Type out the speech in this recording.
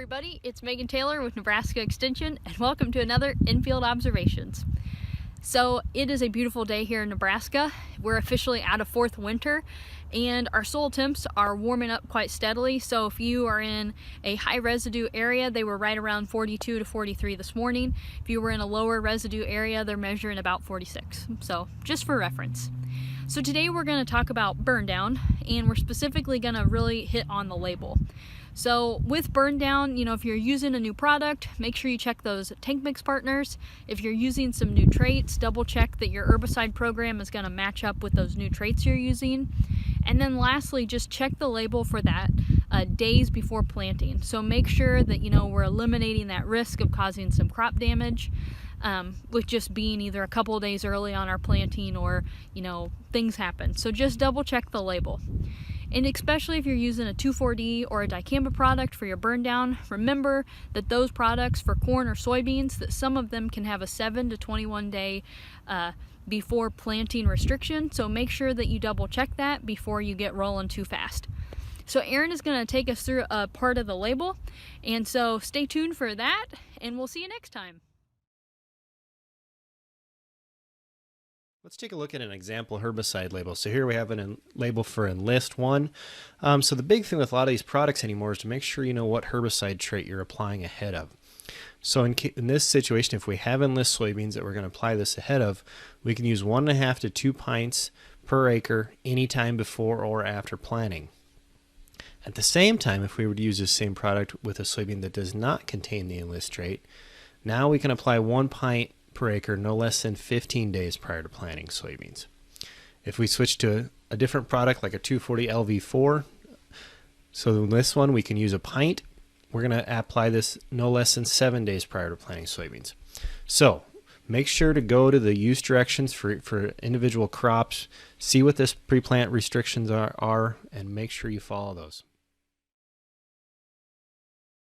everybody, it's Megan Taylor with Nebraska Extension, and welcome to another Infield Observations. So it is a beautiful day here in Nebraska. We're officially out of fourth winter, and our soil temps are warming up quite steadily. So if you are in a high residue area, they were right around 42 to 43 this morning. If you were in a lower residue area, they're measuring about 46. So just for reference. So today we're going to talk about Burndown, and we're specifically going to really hit on the label. So with Burndown, if you're using a new product, make sure you check those tank mix partners. If you're using some new traits, double check that your herbicide program is going to match up with those new traits you're using. And then lastly, just check the label for that days before planting. So make sure that we're eliminating that risk of causing some crop damage with just being either a couple of days early on our planting or things happen. So just double check the label. And especially if you're using a 2,4-D or a dicamba product for your Burndown, remember that those products for corn or soybeans, that some of them can have a 7 to 21 day before planting restriction. So make sure that you double check that before you get rolling too fast. So Aaron is going to take us through a part of the label, and so stay tuned for that, and we'll see you next time. Let's take a look at an example herbicide label. So here we have a label for Enlist 1. So the big thing with a lot of these products anymore is to make sure you know what herbicide trait you're applying ahead of. So in this situation, if we have Enlist soybeans that we're going to apply this ahead of, we can use 1.5 to 2 pints per acre anytime before or after planting. At the same time, if we were to use the same product with a soybean that does not contain the Enlist trait, now we can apply 1 pint per acre no less than 15 days prior to planting soybeans. If we switch to a different product like a 2,4-D LV4, so in this one we can use a pint. We're going to apply this no less than 7 days prior to planting soybeans. So make sure to go to the use directions for individual crops, see what this pre-plant restrictions are, and make sure you follow those.